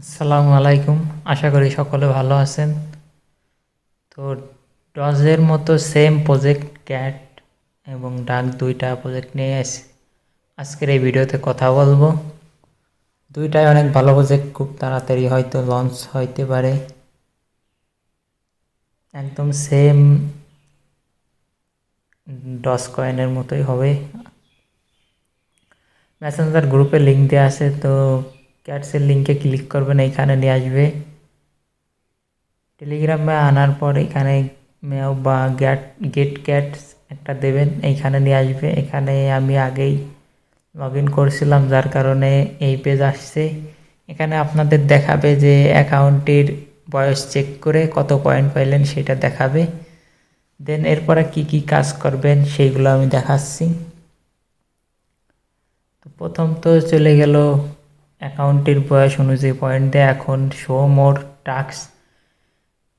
আসসালামু আলাইকুম। আশা করি সকলে ভালো আছেন। তো ডজের মতো সেম প্রজেক্ট ক্যাট এবং ডাক দুইটা প্রজেক্ট নিয়ে আজকের এই ভিডিওতে কথা বলবো। দুইটাই অনেক ভালো প্রজেক্ট, খুব তাড়াতাড়ি হয়তো লঞ্চ হইতে পারে। একদম সেম ডজ কয়েনের মতোই হবে। মেসেঞ্জার গ্রুপে লিঙ্ক দেওয়া আছে, তো ক্যাটসের লিঙ্কে ক্লিক করবেন, এইখানে নিয়ে আসবে। টেলিগ্রামে আনার পর এখানে মেও বা গেট ক্যাট একটা দেবেন, এইখানে নিয়ে আসবে। এখানে আমি আগেই লগ ইন করছিলাম, যার কারণে এই পেজ আসছে। এখানে আপনাদের দেখাবে যে অ্যাকাউন্টের বয়স চেক করে কত পয়েন্ট পাইলেন সেটা দেখাবে। দেন এরপরে কি কি কাজ করবেন সেইগুলো আমি দেখাচ্ছি। তো প্রথম তো চলে গেল অ্যাকাউন্টের বয়স অনুযায়ী পয়েন্ট দেয়। এখন শো মোর টাস্ক,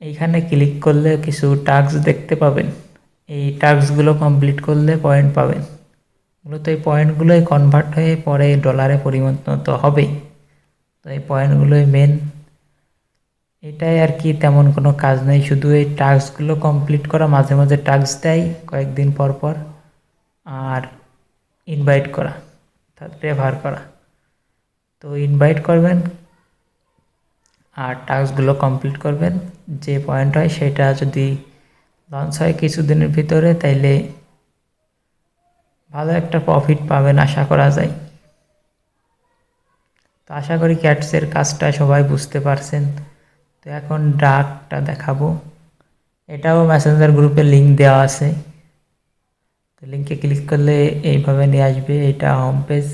এইখানে ক্লিক করলে কিছু টাস্ক দেখতে পাবেন। এই টাস্কগুলো কমপ্লিট করলে পয়েন্ট পাবেন। মূলত এই পয়েন্টগুলোই কনভার্ট হয়ে পরে ডলারে পরিণত হবে। তো এই পয়েন্টগুলোই মেন। এটাই আর কি, তেমন কোনো কাজ নেই, শুধু এই টাস্কগুলো কমপ্লিট করা, মাঝে মাঝে টাস্ক দেয় কয়েকদিন পর পর, আর ইনভাইট করা অর্থাৎ রেফার করা। তো ইনভাইট করবেন আর টাস্কগুলো কমপ্লিট করবেন। যে পয়েন্ট হয় সেটা যদি লঞ্চ হয় কিছুদিনের ভিতরে, তাইলে ভালো একটা প্রফিট পাবেন আশা করা যায়। তো আশা করি ক্যাটসের কাজটা সবাই বুঝতে পারছেন। তো এখন ডাকটা দেখাবো। এটাও মেসেঞ্জার গ্রুপে লিঙ্ক দেওয়া আছে। তো লিঙ্কে ক্লিক করলে এইভাবে নিয়ে আসবে, এটা হোম পেজ।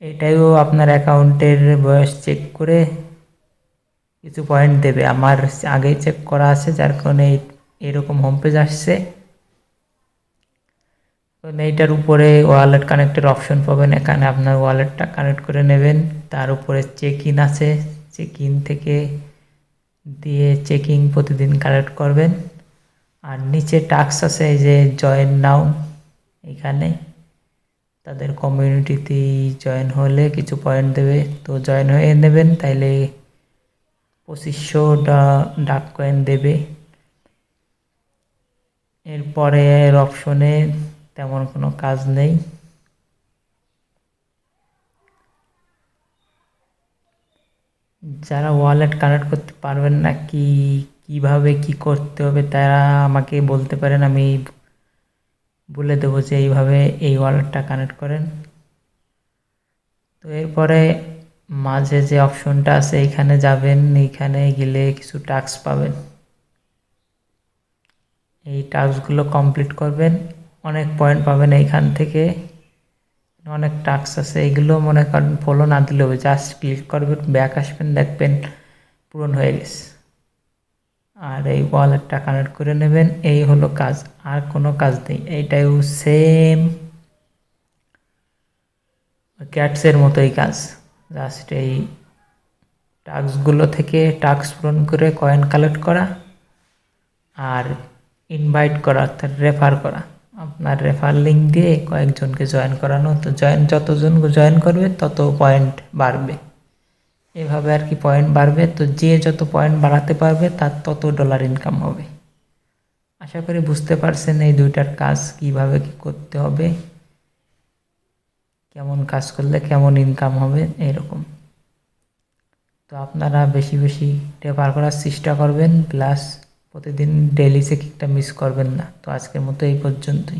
এটাইও আপনার অ্যাকাউন্টের বয়স চেক করে কিছু পয়েন্ট দেবে। আমার আগেই চেক করা আছে, যার কারণে এরকম হোম পেজ আসছে। এইটার উপরে ওয়ালেট কানেক্টের অপশন পাবেন, এখানে আপনার ওয়ালেটটা কানেক্ট করে নেবেন। তার উপরে চেক ইন আছে, চেক ইন থেকে দিয়ে চেকিং প্রতিদিন কালেক্ট করবেন। আর নিচে টাস্ক আছে, এই যে জয়েন নাও, এখানে তাদের কমিউনিটিতে জয়েন হলে কিছু পয়েন্ট দেবে। তো জয়েন হয়ে নেবেন, তাইলে 2500 ডাক কয়েন দেবে। এরপরে এর অপশনে তেমন কোনো কাজ নেই। যারা ওয়ালেট কানেক্ট করতে পারবেন না, কিভাবে কি করতে হবে, তারা আমাকে বলতে পারেন, আমি বলে দেবো যে এইভাবে এই ওয়ালেটটা কানেক্ট করেন। তো এরপরে মাঝে যে অপশনটা আছে এইখানে যাবেন, এইখানে গেলে কিছু টাস্ক পাবেন। এই টাস্কগুলো কমপ্লিট করবেন, অনেক পয়েন্ট পাবেন এইখান থেকে। অনেক টাস্ক আছে, এগুলো মনে করেন ফলো না দিলেও জাস্ট ক্লিক করবেন, ব্যাক আসবেন, দেখবেন পূরণ হয়ে গেছে। আর এই ওয়ালেটটা কানেক্ট করে নেবেন, এই হলো কাজ, আর কোনো কাজ নেই। এইটাও সেম ক্যাটসের মতোই কাজ, জাস্ট এই টাস্কগুলো থেকে টাস্ক পূরণ করে কয়েন কালেক্ট করা আর ইনভাইট করা অর্থাৎ রেফার করা। আপনার রেফার লিঙ্ক দিয়ে কয়েকজনকে জয়েন করানো। তো যতজন জয়েন করবে তত পয়েন্ট বাড়বে, এভাবে আর কি পয়েন্ট বাড়বে। তো যে যত পয়েন্ট বাড়াতে পারবে তার তত ডলার ইনকাম হবে। আশা করি বুঝতে পারছেন এই দুইটার কাজ কিভাবে কি করতে হবে, কেমন কাজ করলে কেমন ইনকাম হবে এরকম। তো আপনারা বেশি বেশি রেফার করার চেষ্টা করবেন, প্লাস প্রতিদিন ডেইলি চেকিংটা মিস করবেন না। তো আজকের মতো এই পর্যন্তই।